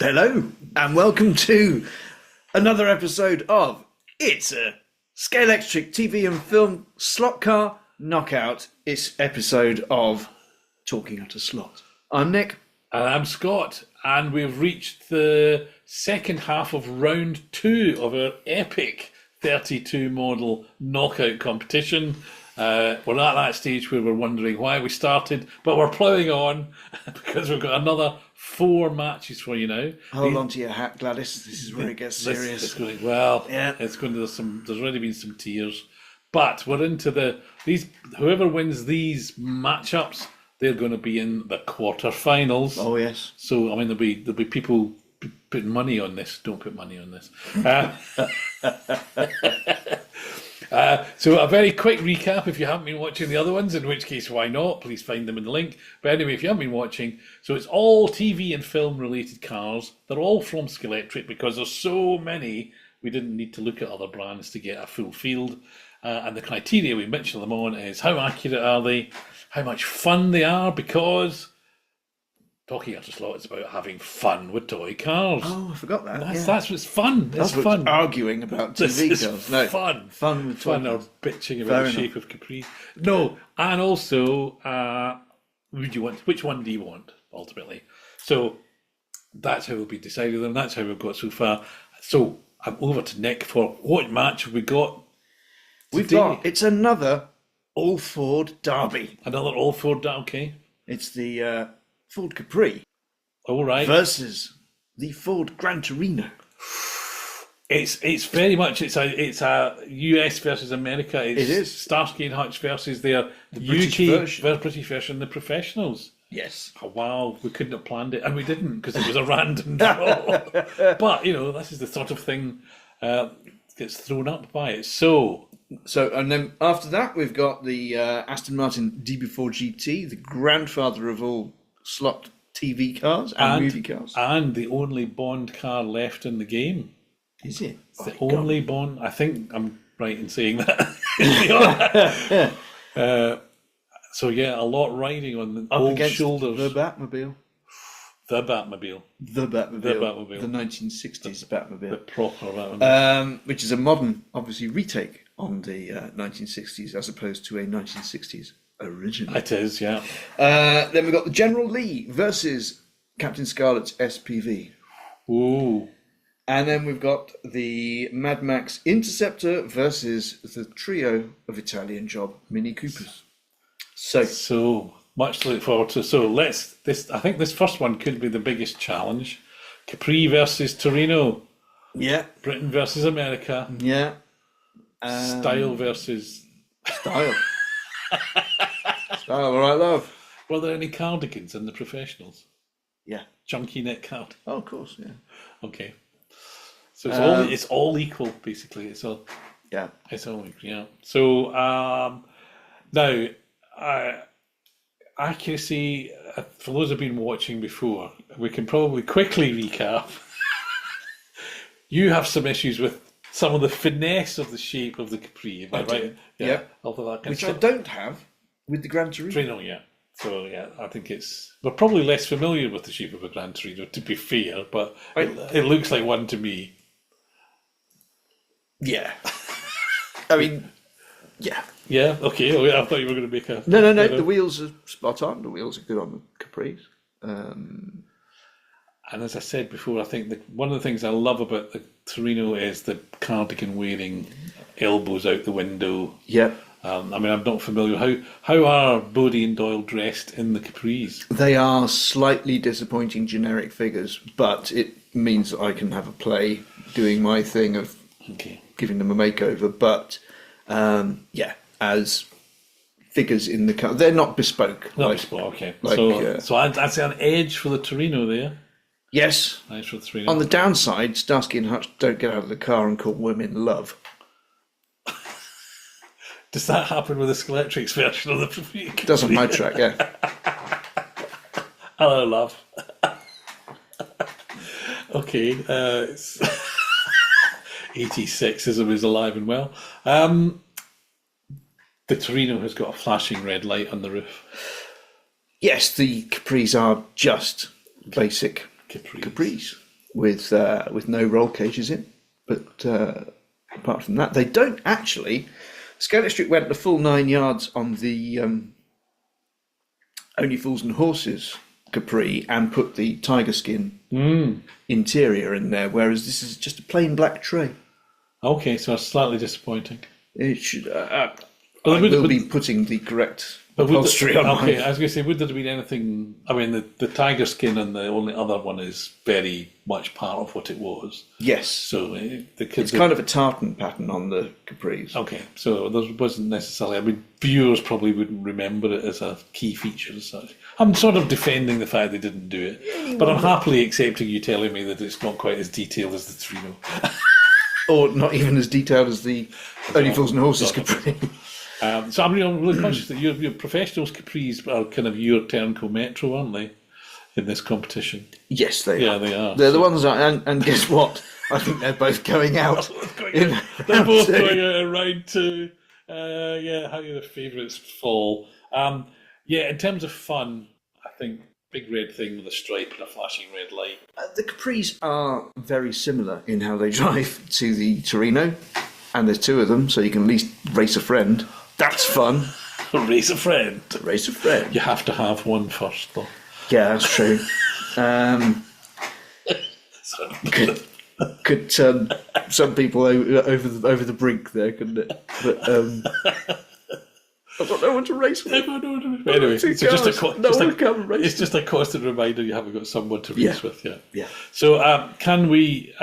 Hello, and welcome to another episode of It's a Scalextric TV and Film Slot Car Knockout. It's episode of Talking at a Slot. I'm Nick. And I'm Scott, and we've reached the second half of round 2 of our epic 32 model knockout competition. We're at that stage where we're wondering why we started, but we're ploughing on because we've got another 4 matches for you now. Hold on to your hat, Gladys. This is where it gets serious. It's going, it's going to, there's already been some tears. But we're into these, whoever wins these matchups, they're going to be in the quarterfinals. Oh, yes. So, I mean, there'll be people putting money on this. Don't put money on this. So a very quick recap if you haven't been watching the other ones, in which case, why not? Please find them in the link. But anyway, if you haven't been watching, so it's all TV and film related cars. They're all from Scalextric because there's so many, we didn't need to look at other brands to get a full field. And the criteria we mentioned them on is how accurate are they, how much fun they are, because Talking at a Slot is about having fun with toy cars. Oh, I forgot that. That's what's fun. That's what's fun. Arguing about TV cars. No, fun. Fun with toy fun or cars. bitching about the shape of Capri. No, and also, which one do you want, ultimately? So that's how we'll be deciding them. That's how we've got so far. So I'm over to Nick for what match have we got? It's another All Ford Derby. Another All Ford, okay. It's the Ford Capri All right. versus the Ford Gran Torino. It's very much it's a US versus America. It is Starsky and Hutch versus their British UK version. British version, the professionals. Yes. Oh, wow, we couldn't have planned it, and we didn't because it was a random draw. But this is the sort of thing gets thrown up by it. So, and then after that, we've got the Aston Martin DB4 GT, the grandfather of all slot TV cars and movie cars. And the only Bond car left in the game. Is it? It's the only Bond. I think I'm right in saying that. So, yeah, a lot riding on the old shoulders. The Batmobile. The Batmobile. The 1960s Batmobile. The proper Batmobile. Which is a modern, obviously, retake on the 1960s as opposed to a 1960s original. It is, yeah. Then we've got the General Lee versus Captain Scarlet's SPV. Ooh. And then we've got the Mad Max Interceptor versus the trio of Italian job Mini Coopers. So much to look forward to. So I think this first one could be the biggest challenge. Capri versus Torino. Yeah. Britain versus America. Yeah. Style versus Style. Style, all right, love. Were there any cardigans in the professionals? Yeah. Chunky neck card. Oh, of course, yeah. Okay. So it's all equal, basically. It's all equal, yeah. So now accuracy, for those who've been watching before, we can probably quickly recap. You have some issues with some of the finesse of the shape of the Capri, am I right? Yeah. Which I don't have with the Gran Torino. Yeah. So, yeah, I think we're probably less familiar with the shape of a Gran Torino, to be fair, but it looks like one to me. Yeah. I mean, yeah. Yeah, okay. Oh, yeah, I thought you were going to make a... No. The wheels are spot on. The wheels are good on the Capris. And as I said before, I think one of the things I love about the Torino is the cardigan wearing, elbows out the window. Yeah. I mean, I'm not familiar. How are Bodie and Doyle dressed in the Capris? They are slightly disappointing generic figures, but it means that I can have a play doing my thing of giving them a makeover. But, as figures in the car, they're not bespoke. Okay. So I'd say an edge for the Torino there. Yes. Nice for the Torino. On the downside, Starsky and Hutch don't get out of the car and call women love. Does that happen with the Scalextric's version of the Capri? It does on my track, yeah. Hello, love. Okay. 86ism is alive and well. The Torino has got a flashing red light on the roof. Yes, the Capris are just basic Capris. Capris. with no roll cages in. But apart from that, they don't actually. Scalextric went the full 9 yards on the Only Fools and Horses Capri and put the tiger skin interior in there, whereas this is just a plain black tray. Okay, so it's slightly disappointing. It should. I will be putting the correct upholstery on. Okay, I was going to say, would there have been anything? I mean, the tiger skin and the only other one is very much part of what it was. Yes. So it's kind of a tartan pattern on the capris. Okay, so there wasn't necessarily. I mean, viewers probably wouldn't remember it as a key feature as such. I'm sort of defending the fact they didn't do it, but I'm happily accepting you telling me that it's not quite as detailed as the Torino. Or not even as detailed as the Only Fools and Horses Capri. So I'm really conscious that your professionals Capris are kind of your Turnco Metro, aren't they, in this competition? Yes, they are. They are. They're the ones that, and guess what? I think they're both going out. They're both going out in round 2. How do the favourites fall? In terms of fun, I think big red thing with a stripe and a flashing red light. The Capris are very similar in how they drive to the Torino, and there's 2 of them, so you can at least race a friend. That's fun. Race a friend. Race a friend. You have to have one first, though. Yeah, that's true. Could some people over the brink there, couldn't it? But I've got no one to race with. Anyway, it's just a constant reminder you haven't got someone to race with yet. Yeah. So can we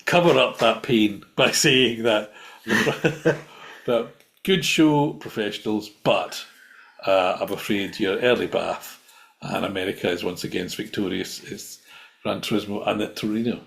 cover up that pain by saying that that good show, professionals, but I'm afraid your early Bath and America is once again victorious. Is Gran Turismo and the Torino.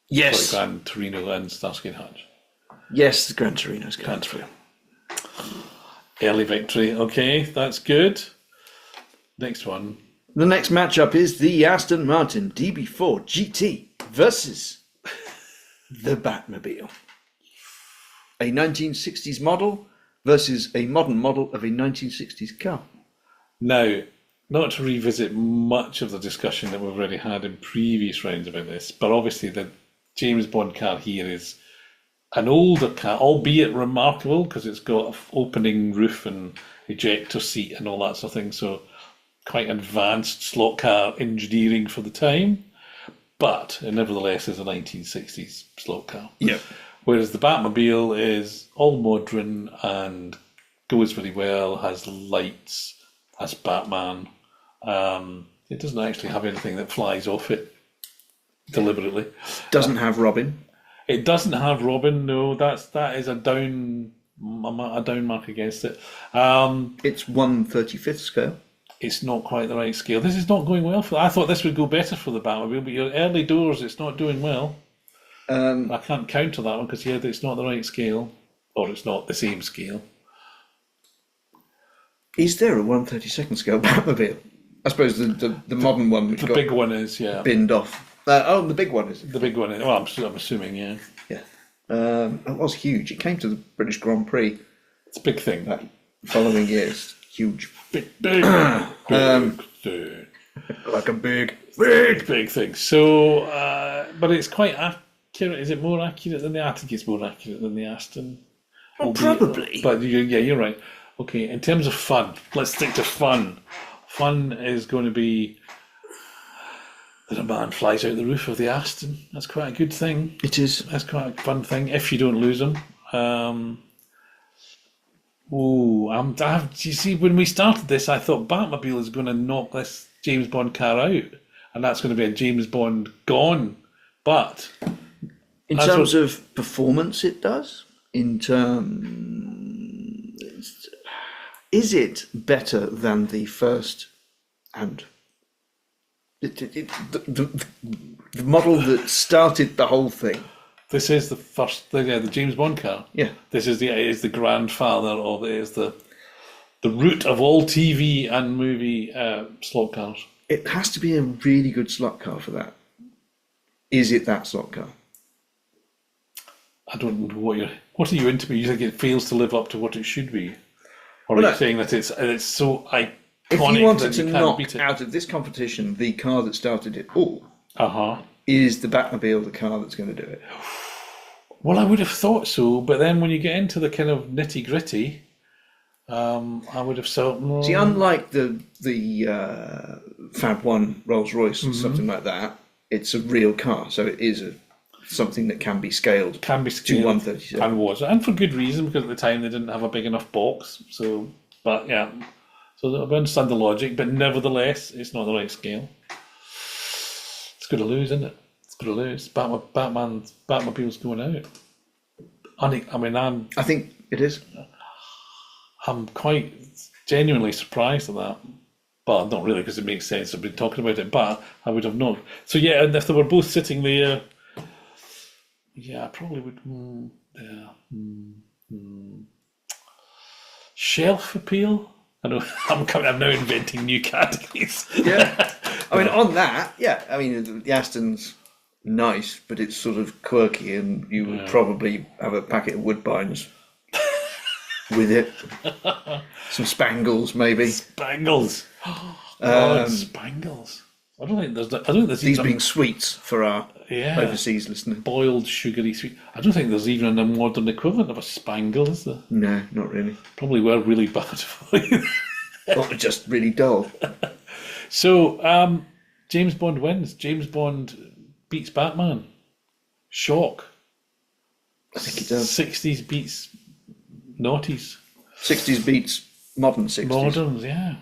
Yes. Sorry, Gran Torino and Starsky and Hutch. Yes, the Gran Torino's Gran Torino. Early victory. Okay, that's good. Next one. The next matchup is the Aston Martin DB4 GT versus the Batmobile. A 1960s model versus a modern model of a 1960s car. Now, not to revisit much of the discussion that we've already had in previous rounds about this, but obviously the James Bond car here is an older car, albeit remarkable because it's got an opening roof and ejector seat and all that sort of thing, so quite advanced slot car engineering for the time, but it nevertheless is a 1960s slot car. Yeah. Whereas the Batmobile is all modern and goes very well, has lights, has Batman. It doesn't actually have anything that flies off it deliberately. Doesn't have Robin. It doesn't have Robin. No, that is a down mark against it. It's 1/35th scale. It's not quite the right scale. This is not going well for. I thought this would go better for the Batmobile, but your early doors, it's not doing well. I can't counter that one because it's not the right scale, or it's not the same scale. Is there a 1/32nd scale Batmobile? I suppose the modern one, which the big one is, yeah, binned off. The big one is. The big one is. Well, I'm assuming, yeah. Yeah. It was huge. It came to the British Grand Prix. It's a big thing. That following year, it's huge. Big thing. Like a big thing. So, but it's quite accurate. Is it more accurate than the? I think it's more accurate than the Aston. Well, probably. But you're right. Okay, in terms of fun, let's stick to fun. Fun is going to be that a man flies out the roof of the Aston. That's quite a good thing. It is. That's quite a fun thing if you don't lose him. You see, when we started this, I thought Batmobile is going to knock this James Bond car out, and that's going to be a James Bond gone. But in terms of performance, it does. Is it better than the first and the model that started the whole thing? This is the first, the James Bond car. Yeah. This is the grandfather of it. Is the root of all TV and movie slot cars. It has to be a really good slot car for that. Is it that slot car? I don't know what are you into? You think it fails to live up to what it should be, or are you saying that it's so iconic? If you wanted to can't knock beat it? out of this competition the car that started it all, is the Batmobile the car that's going to do it? Well, I would have thought so, but then when you get into the kind of nitty gritty, I would have thought. See, unlike the Fab One Rolls Royce or something like that, it's a real car, so it is something that can be scaled. To 137. And was, and for good reason, because at the time they didn't have a big enough box. So, but yeah, so I understand the logic, but nevertheless, it's not the right scale. It's going to lose, isn't it? It's going to lose. Batmobile's going out. I think it is. I'm quite genuinely surprised at that. Well, not really, because it makes sense. I've been talking about it, but I would have known. So yeah, and if they were both sitting there, yeah, I probably would. Shelf appeal. I know I'm now inventing new categories. Yeah, I mean on that, yeah. I mean the Aston's nice, but it's sort of quirky, and you would probably have a packet of Woodbines with it. Some Spangles, maybe. Spangles. God, Spangles. I don't think there's these being sweets for our overseas listeners. Boiled sugary sweet. I don't think there's even a modern equivalent of a Spangle, is there? No, not really. Probably were really bad for you. Or just really dull. So, James Bond wins. James Bond beats Batman. Shock. I think he does. 60s beats noughties. 60s beats modern 60s. Moderns, yeah.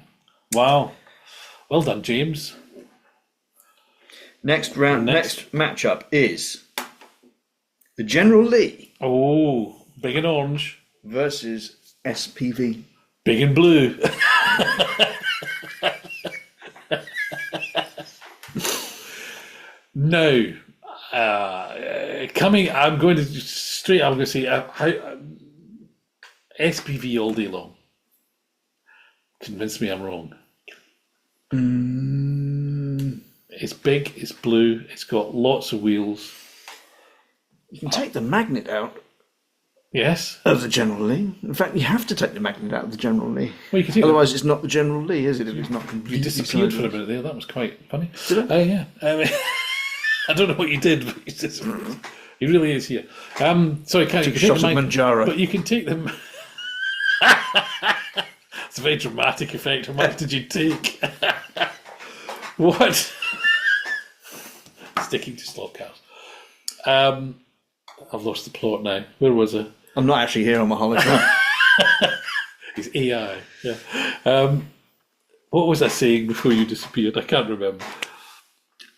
Wow. Well done, James. Next matchup is the General Lee. Oh, big and orange. Versus SPV. Big and blue. Now, I'm going to say SPV all day long. Convince me I'm wrong. It's big, it's blue, it's got lots of wheels. You can take the magnet out. Yes. Of the General Lee. In fact, you have to take the magnet out of the General Lee. Well, you can take Otherwise, it's not the General Lee, is it? If it's not completely. You disappeared for a minute there. That was quite funny. Did I? Yeah. I don't know what you did, but he really is here. Sorry, you can take the Manjaro. But you can take them. It's a very dramatic effect. How much did you take? What? Sticking to slot cars. I've lost the plot now. Where was I? I'm not actually here on my holiday. It's AI. Yeah. What was I saying before you disappeared? I can't remember.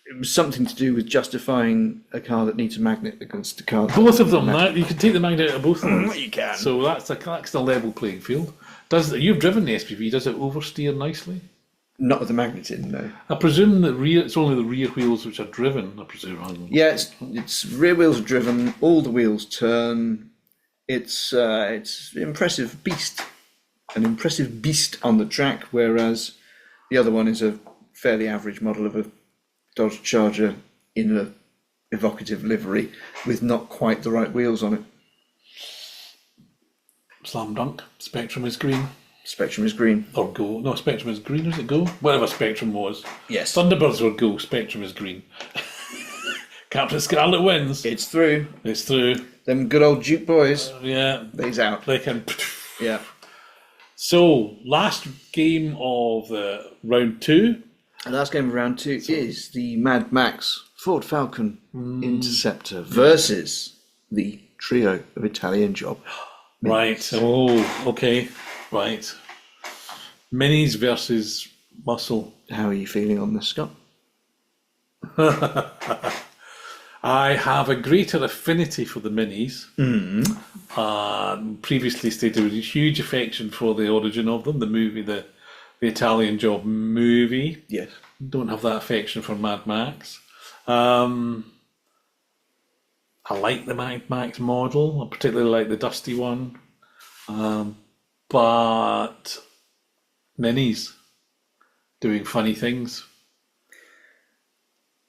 It was something to do with justifying a car that needs a magnet against a car. Both of them. You can take the magnet out of both of them. You can. So that's the level playing field. You've driven the SPV? Does it oversteer nicely? Not with the magnet in, no. I presume that it's only the rear wheels which are driven. I presume. Yeah, it's rear wheels are driven. All the wheels turn. It's an impressive beast on the track. Whereas the other one is a fairly average model of a Dodge Charger in a evocative livery with not quite the right wheels on it. Slam dunk. Spectrum is green. Spectrum is green. Or go. No, Spectrum is green. Is it go? Whatever Spectrum was. Yes. Thunderbirds were go. Spectrum is green. Captain Scarlet wins. It's through. It's through. Them good old Duke boys. Yeah. They's out. They can. Yeah. So, last game of round two. The last game of round two is the Mad Max Ford Falcon Interceptor versus the trio of Italian Job. Right. Oh, okay. Right. Minis versus muscle. How are you feeling on this, Scott? I have a greater affinity for the minis. Previously stated with a huge affection for the origin of them, the movie, the Italian Job movie. Yes. Don't have that affection for Mad Max. I like the Mad Max model. I particularly like the dusty one. But minis doing funny things.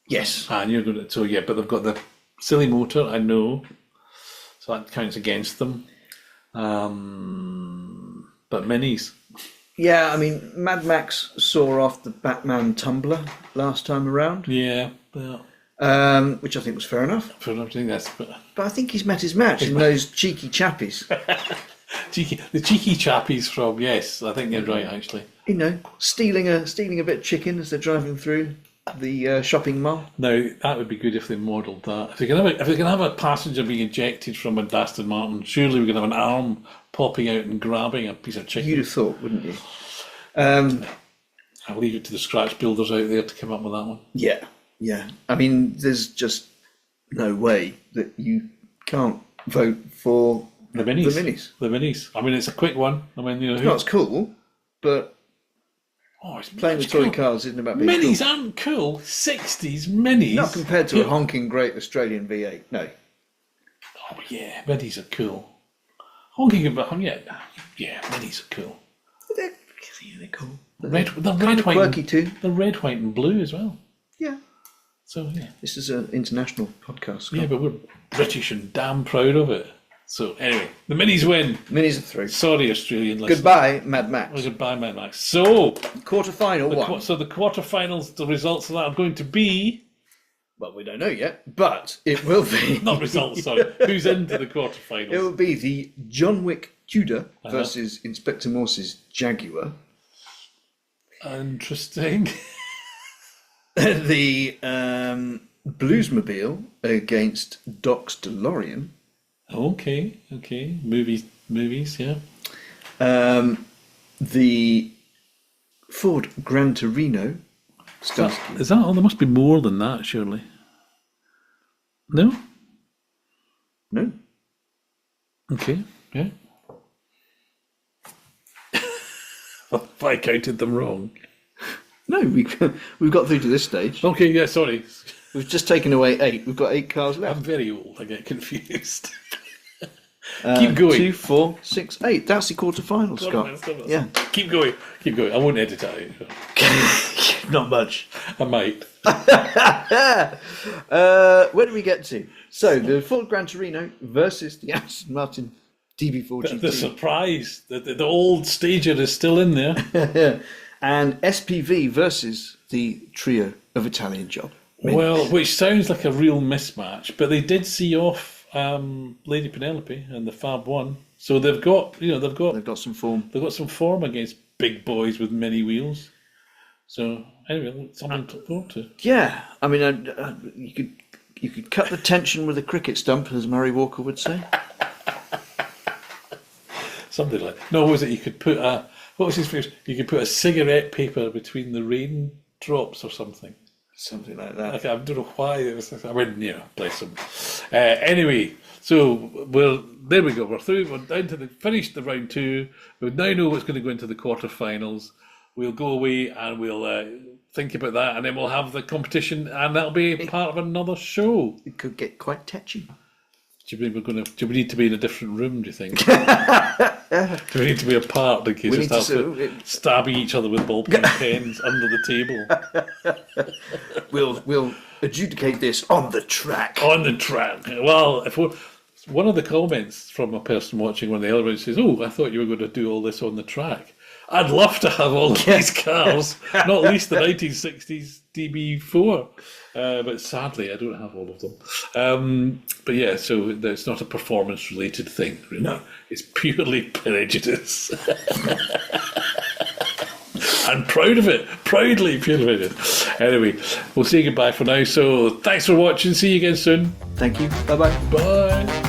Yes. And you're going to, but they've got the silly motor, I know. So that counts against them. But minis. Yeah, I mean, Mad Max saw off the Batman tumbler last time around. Yeah. which I think was fair enough. For I think that's But I think he's met his match in those cheeky chappies. the cheeky chappies from, yes, I think you're right, actually. You know, stealing a bit of chicken as they're driving through the shopping mall. Now, that would be good if they modelled that. If they can have a passenger being ejected from a Aston Martin, surely we can have an arm popping out and grabbing a piece of chicken. You'd have thought, wouldn't you? I'll leave it to the scratch builders out there to come up with that one. Yeah. I mean, there's just no way that you can't vote for The minis. The minis. I mean, it's a quick one. I mean, you know, It's cool, but it's playing with toy cars isn't about being minis cool. aren't cool. 60s minis. Not compared to a honking great Australian V8. No. Oh yeah, minis are cool. Honking about yeah, minis are cool. They're cool. The red, Kind of white, quirky too. the red, white, and blue as well. Yeah. So yeah, This is an international podcast. yeah, but we're British and damn proud of it. So anyway, the minis win. Minis are 3. Sorry, Australian listeners. Goodbye, Mad Max. Well, goodbye, Mad Max. So Quarter-final one. So the quarterfinals, the results of that are going to be Well, we don't know yet, but it will be. not results. Sorry, who's into the quarterfinals? It will be the John Wick Tudor versus Inspector Morse's Jaguar. Interesting. The Bluesmobile against Doc's DeLorean. Okay. Movies, yeah. The Ford Gran Torino. Starsky. Is that? Oh, there must be more than that, surely. No. No. Okay. Yeah. Have I counted them wrong? No, we've got through to this stage. Okay. Yeah. Sorry. We've just taken away 8. We've got 8 cars left. I'm very old. I get confused. Keep going. 2, 4, 6, 8. That's the quarterfinal, Scott. Yeah. Keep going. I won't edit it out. Not much. I might. Where do we get to? So, the Ford Gran Torino versus the Aston Martin DB4 GT. The surprise that the old stager is still in there. And SPV versus the trio of Italian job. Well, which sounds like a real mismatch, but they did see off Lady Penelope and the Fab One, so they've got some form. They've got some form against big boys with many wheels. So anyway, something to look forward to. Yeah, I mean, you could cut the tension with a cricket stump, as Murray Walker would say. Something like no, was it? You could put what was his phrase? You could put a cigarette paper between the raindrops or something. Something like that. Okay, I don't know why it was. I went, bless him. Anyway, so there we go. We're through. We're down to finished the round 2. We now know what's going to go into the quarterfinals. We'll go away and we'll think about that, and then we'll have the competition, and that'll be part of another show. It could get quite touchy. Do we need to be in a different room? Do you think? Do we need to be apart in case we start stabbing each other with ballpoint pens under the table? We'll adjudicate this on the track. On the track. Well, one of the comments from a person watching one of the other rounds says, "Oh, I thought you were going to do all this on the track." I'd love to have all of these cars, not least the 1960s DB4, but sadly I don't have all of them. But yeah, so it's not a performance-related thing, really. No, it's purely prejudice. I'm proud of it, proudly prejudice. Anyway, we'll say goodbye for now. So thanks for watching. See you again soon. Thank you. Bye-bye. Bye.